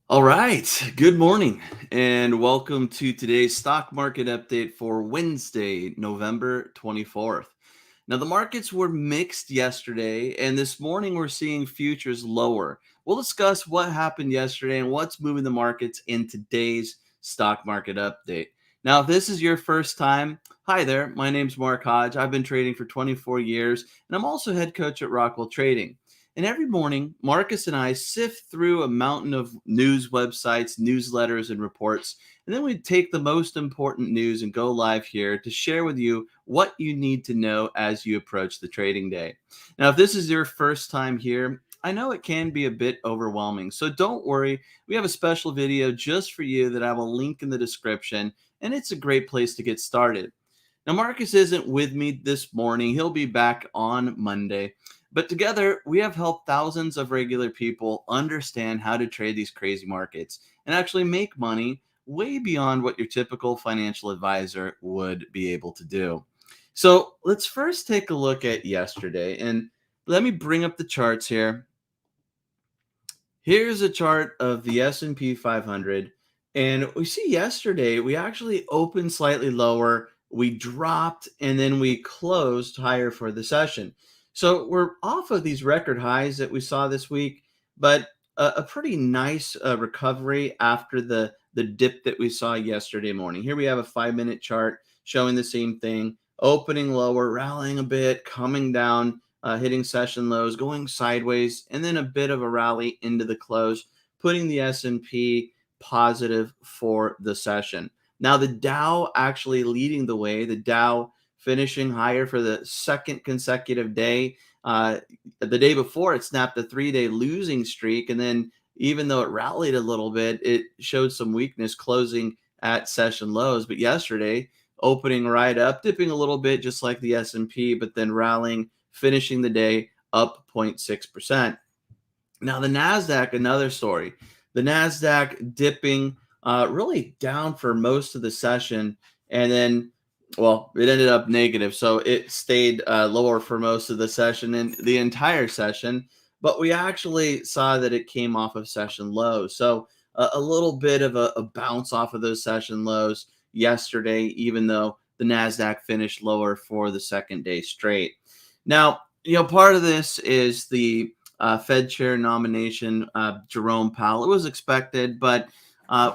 All right. Good morning and welcome to today's stock market update for Wednesday, November 24th. Now, the markets were mixed yesterday, and this morning we're seeing futures lower. We'll discuss what happened yesterday and what's moving the markets in today's stock market update. Now, if this is your first time, hi there. My name's Mark Hodge. I've been trading for 24 years, and I'm also head coach at Rockwell Trading. And every morning, Marcus and I sift through a mountain of news websites, newsletters, and reports. And then we take the most important news and go live here to share with you what you need to know as you approach the trading day. Now, if this is your first time here, I know it can be a bit overwhelming. So don't worry. We have a special video just for you that I will link in the description. And it's a great place to get started. Now, Marcus isn't with me this morning. He'll be back on Monday. But together, we have helped thousands of regular people understand how to trade these crazy markets and actually make money way beyond what your typical financial advisor would be able to do. So let's first take a look at yesterday. And let me bring up the charts here. Here's a chart of the S&P 500. And we see yesterday, we actually opened slightly lower. We dropped and then we closed higher for the session. So we're off of these record highs that we saw this week, but a pretty nice recovery after the dip that we saw yesterday morning. Here we have a 5-minute chart showing the same thing, opening lower, rallying a bit, coming down, hitting session lows, going sideways, and then a bit of a rally into the close, putting the S&P positive for the session. Now the Dow actually leading the way, the Dow finishing higher for the second consecutive day. The day before, it snapped a 3-day losing streak, and then even though it rallied a little bit, it showed some weakness closing at session lows. But yesterday, opening right up, dipping a little bit, just like the S&P, but then rallying, finishing the day up 0.6%. Now the Nasdaq, another story. The Nasdaq dipping really down for most of the session, and then well, it ended up negative, so it stayed lower for most of the session and the entire session. But we actually saw that it came off of session lows, so a little bit of a bounce off of those session lows yesterday, even though the Nasdaq finished lower for the second day straight. Now, part of this is the Fed chair nomination, Jerome Powell. It was expected, but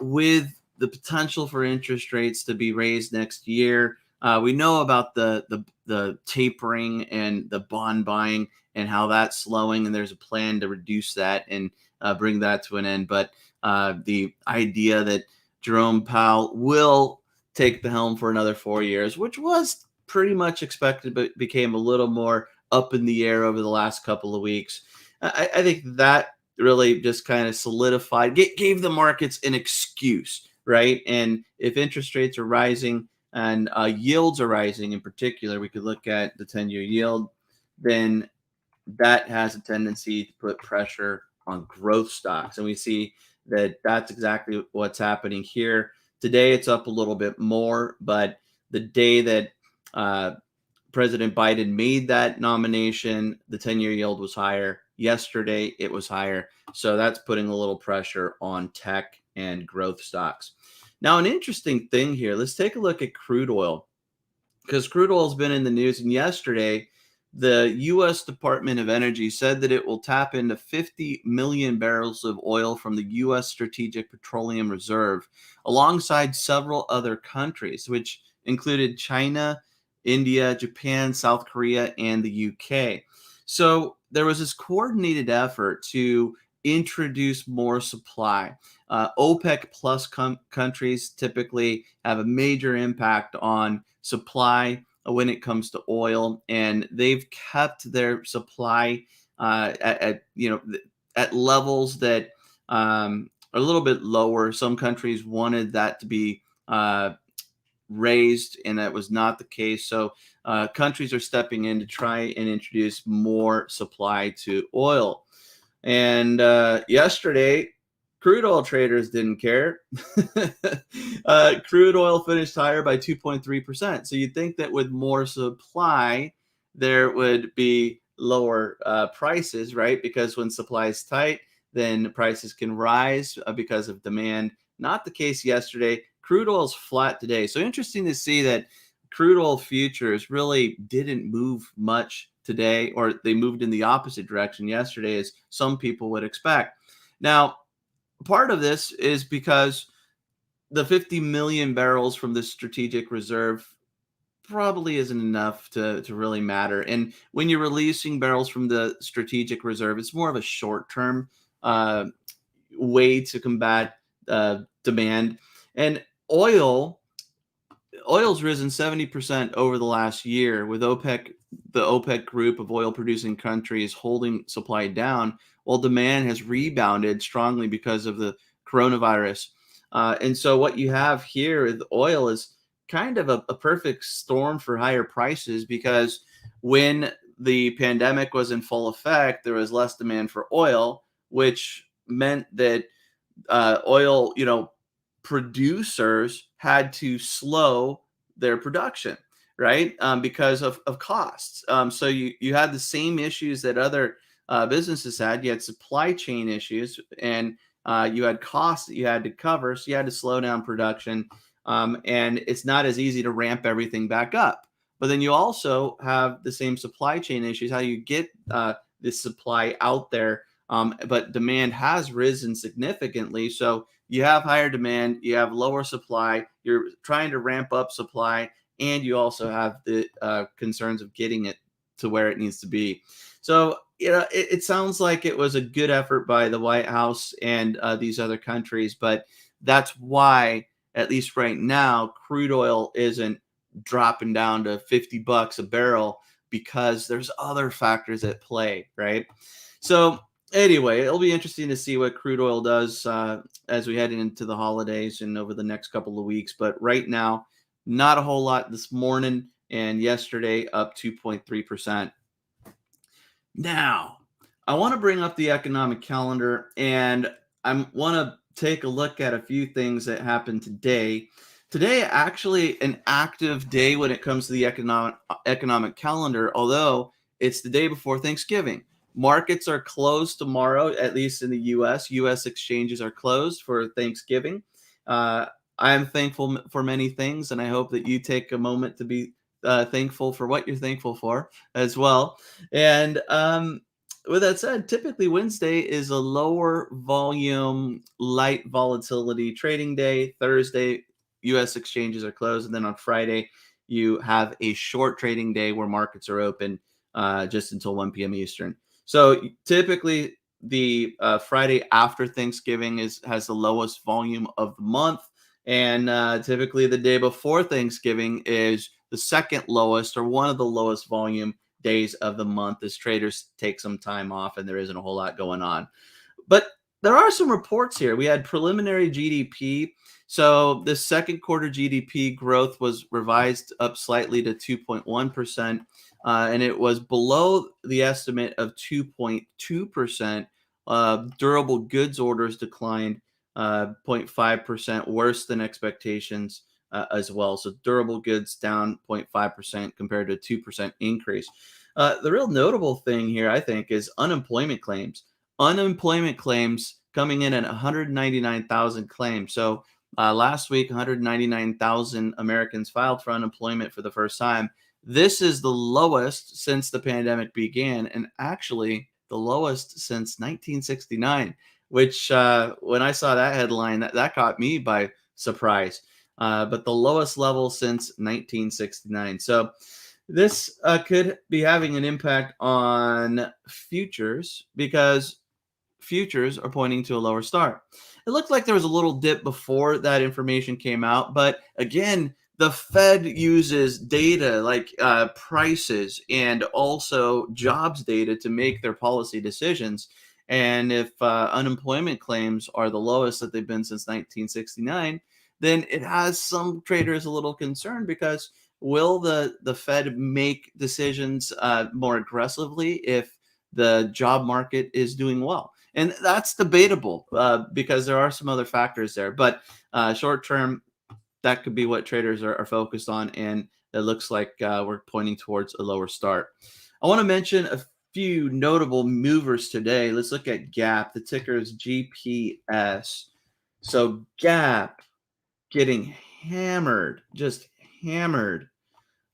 with the potential for interest rates to be raised next year, we know about the tapering and the bond buying and how that's slowing, and there's a plan to reduce that and bring that to an end. But the idea that Jerome Powell will take the helm for another 4 years, which was pretty much expected, but became a little more up in the air over the last couple of weeks. I think that really just kind of solidified, gave the markets an excuse, right? And if interest rates are rising and yields are rising in particular, we could look at the 10-year yield, then that has a tendency to put pressure on growth stocks. And we see that that's exactly what's happening here. Today, it's up a little bit more, but the day that President Biden made that nomination, the 10-year yield was higher. Yesterday, it was higher. So that's putting a little pressure on tech and growth stocks. Now, an interesting thing here, let's take a look at crude oil, because crude oil has been in the news. And yesterday, the US Department of Energy said that it will tap into 50 million barrels of oil from the US Strategic Petroleum Reserve, alongside several other countries, which included China, India, Japan, South Korea, and the UK. So there was this coordinated effort to introduce more supply. OPEC plus countries typically have a major impact on supply when it comes to oil, and they've kept their supply at levels that are a little bit lower. Some countries wanted that to be raised, and that was not the case. So countries are stepping in to try and introduce more supply to oil. And yesterday, crude oil traders didn't care. Crude oil finished higher by 2.3%. So you'd think that with more supply, there would be lower prices, right? Because when supply is tight, then prices can rise because of demand. Not the case yesterday. Crude oil's flat today. So interesting to see that crude oil futures really didn't move much today, or they moved in the opposite direction yesterday, as some people would expect. Now, part of this is because the 50 million barrels from the strategic reserve probably isn't enough to really matter. And when you're releasing barrels from the strategic reserve, it's more of a short term uh, way to combat demand. And oil's risen 70% over the last year, with the OPEC group of oil producing countries holding supply down, while demand has rebounded strongly because of the coronavirus. And so what you have here with oil is kind of a perfect storm for higher prices, because when the pandemic was in full effect, there was less demand for oil, which meant that oil, producers had to slow their production, right? Because of costs. So you had the same issues that other businesses had. You had supply chain issues, and you had costs that you had to cover. So you had to slow down production. And it's not as easy to ramp everything back up. But then you also have the same supply chain issues, how you get this supply out there. But demand has risen significantly. So you have higher demand, you have lower supply, you're trying to ramp up supply, and you also have the concerns of getting it to where it needs to be. So, it sounds like it was a good effort by the White House and these other countries, but that's why, at least right now, crude oil isn't dropping down to $50 a barrel, because there's other factors at play, right? So, anyway, it'll be interesting to see what crude oil does as we head into the holidays and over the next couple of weeks. But right now, not a whole lot this morning, and yesterday up 2.3%. Now, I want to bring up the economic calendar, and I want to take a look at a few things that happened today. Today, actually, an active day when it comes to the economic calendar, although it's the day before Thanksgiving. Markets are closed tomorrow, at least in the U.S. U.S. exchanges are closed for Thanksgiving. Uh, I am thankful for many things, and I hope that you take a moment to be thankful for what you're thankful for as well. And with that said, typically Wednesday is a lower volume, light volatility trading day. Thursday, U.S. exchanges are closed, and then on Friday, you have a short trading day where markets are open just until 1 p.m. Eastern. So typically, the Friday after Thanksgiving has the lowest volume of the month, and typically the day before Thanksgiving is the second lowest, or one of the lowest volume days of the month, as traders take some time off and there isn't a whole lot going on. But there are some reports here. We had preliminary GDP. So the second quarter GDP growth was revised up slightly to 2.1%, and it was below the estimate of 2.2%. Durable goods orders declined 0.5%, worse than expectations as well. So durable goods down 0.5% compared to a 2% increase. The real notable thing here, I think, is unemployment claims. Unemployment claims coming in at 199,000 claims. So last week, 199,000 Americans filed for unemployment for the first time. This is the lowest since the pandemic began, and actually the lowest since 1969, which when I saw that headline, that caught me by surprise. But the lowest level since 1969. So this could be having an impact on futures, because futures are pointing to a lower start. It looked like there was a little dip before that information came out, but again, the Fed uses data like prices and also jobs data to make their policy decisions. And if unemployment claims are the lowest that they've been since 1969, then it has some traders a little concerned, because will the Fed make decisions more aggressively if the job market is doing well? And that's debatable because there are some other factors there. But short term, that could be what traders are focused on. And it looks like we're pointing towards a lower start. I want to mention few notable movers today. Let's look at Gap. The ticker is GPS. So Gap getting hammered, just hammered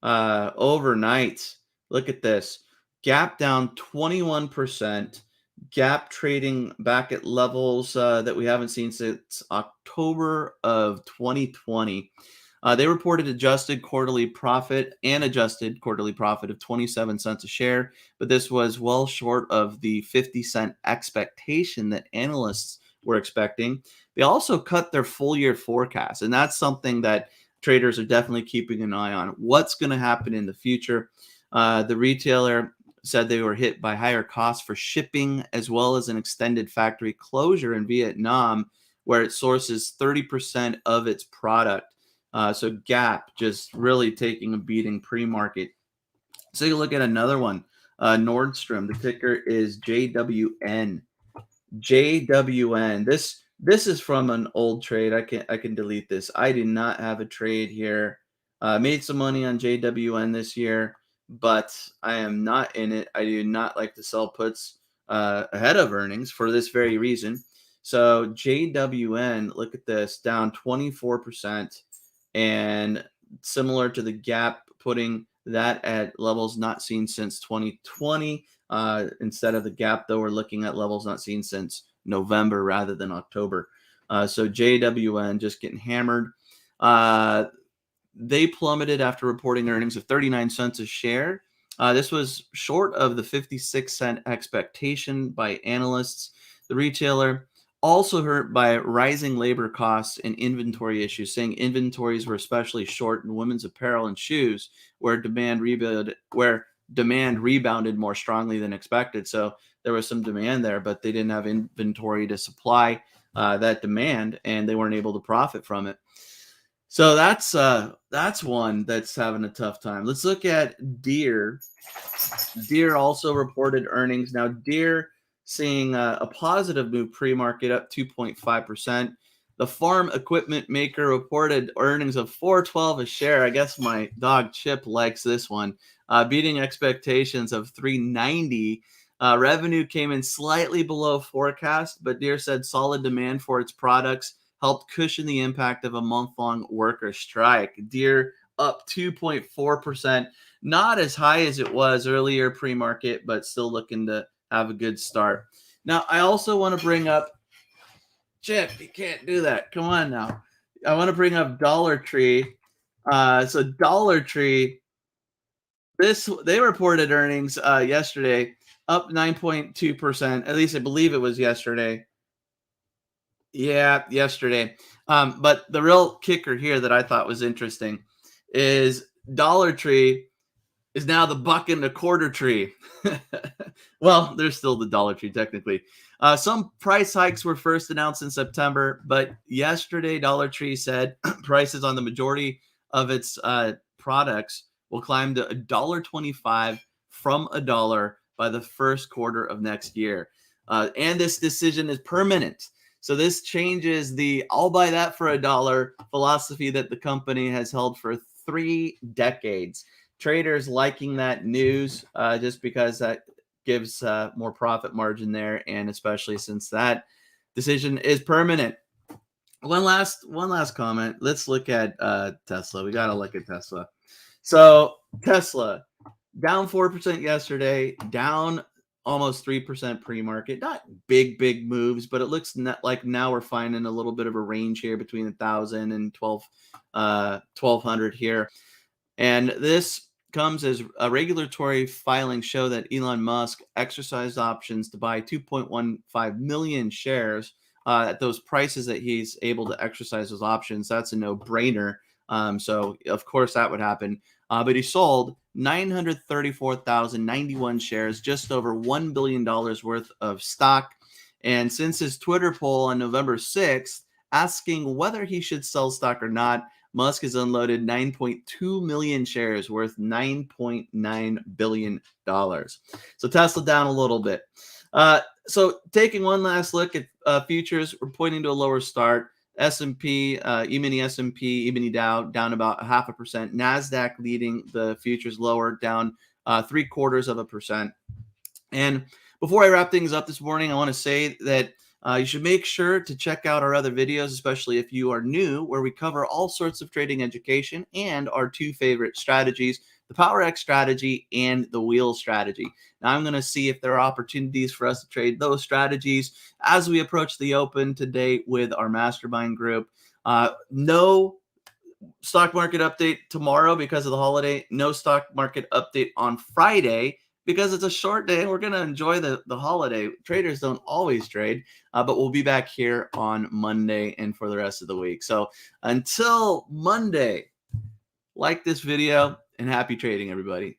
overnight. Look at this. Gap down 21%. Gap trading back at levels that we haven't seen since October of 2020. They reported adjusted quarterly profit of 27 cents a share, but this was well short of the 50-cent expectation that analysts were expecting. They also cut their full year forecast, and that's something that traders are definitely keeping an eye on. What's going to happen in the future? The retailer said they were hit by higher costs for shipping, as well as an extended factory closure in Vietnam, where it sources 30% of its product. So Gap just really taking a beating pre-market. Let's take a look at another one. Nordstrom. The ticker is JWN. JWN. This is from an old trade. I can delete this. I do not have a trade here. Made some money on JWN this year, but I am not in it. I do not like to sell puts ahead of earnings for this very reason. So JWN, look at this, down 24%, and similar to the Gap, putting that at levels not seen since 2020. Instead of the Gap, though, we're looking at levels not seen since November rather than October. So JWN just getting hammered. They plummeted after reporting earnings of 39 cents a share. This was short of the 56-cent expectation by analysts. The retailer also hurt by rising labor costs and inventory issues, saying inventories were especially short in women's apparel and shoes, where demand rebounded more strongly than expected. So there was some demand there, but they didn't have inventory to supply that demand, and they weren't able to profit from it. So that's one that's having a tough time. Let's look at Deere. Deere also reported earnings. Now Deere seeing a positive move pre-market, up 2.5%. The farm equipment maker reported earnings of $4.12 a share. I guess my dog Chip likes this one, beating expectations of $3.90. Revenue came in slightly below forecast, but Deere said solid demand for its products helped cushion the impact of a month-long worker strike. Deere up 2.4%, not as high as it was earlier pre-market, but still looking to have a good start. Now, I also want to bring up, Chip, you can't do that. Come on now. I want to bring up Dollar Tree. So Dollar Tree, they reported earnings yesterday, up 9.2%. At least I believe it was yesterday. Yeah, yesterday. But the real kicker here that I thought was interesting is Dollar Tree is now the buck and a quarter tree. Well, there's still the Dollar Tree technically. Some price hikes were first announced in September, but yesterday Dollar Tree said prices on the majority of its products will climb to $1.25 from $1 by the first quarter of next year. And this decision is permanent. So this changes the "I'll buy that for $1" philosophy that the company has held for 3 decades. Traders liking that news just because that gives more profit margin there, and especially since that decision is permanent. One last comment. Let's look at Tesla. We got to look at Tesla. So Tesla down 4% yesterday, down almost 3% pre-market. Not big moves, but it looks like now we're finding a little bit of a range here between 1,000 and 1,200 here. And this comes as a regulatory filings show that Elon Musk exercised options to buy 2.15 million shares at those prices that he's able to exercise those options. That's a no-brainer. So of course that would happen. But he sold 934,091 shares, just over $1 billion worth of stock. And since his Twitter poll on November 6th, asking whether he should sell stock or not, Musk has unloaded 9.2 million shares worth $9.9 billion. So Tesla down a little bit. So taking one last look at futures, we're pointing to a lower start. S&P, E-mini S&P, E-mini Dow down about 0.5%. NASDAQ leading the futures lower, down 0.75%. And before I wrap things up this morning, I want to say that you should make sure to check out our other videos, especially if you are new, where we cover all sorts of trading education and our two favorite strategies, the Power X strategy and the Wheel strategy. Now, I'm going to see if there are opportunities for us to trade those strategies as we approach the open today with our mastermind group. No stock market update tomorrow because of the holiday. No stock market update on Friday because it's a short day and we're going to enjoy the holiday. Traders don't always trade, but we'll be back here on Monday and for the rest of the week. So until Monday, like this video and happy trading, everybody.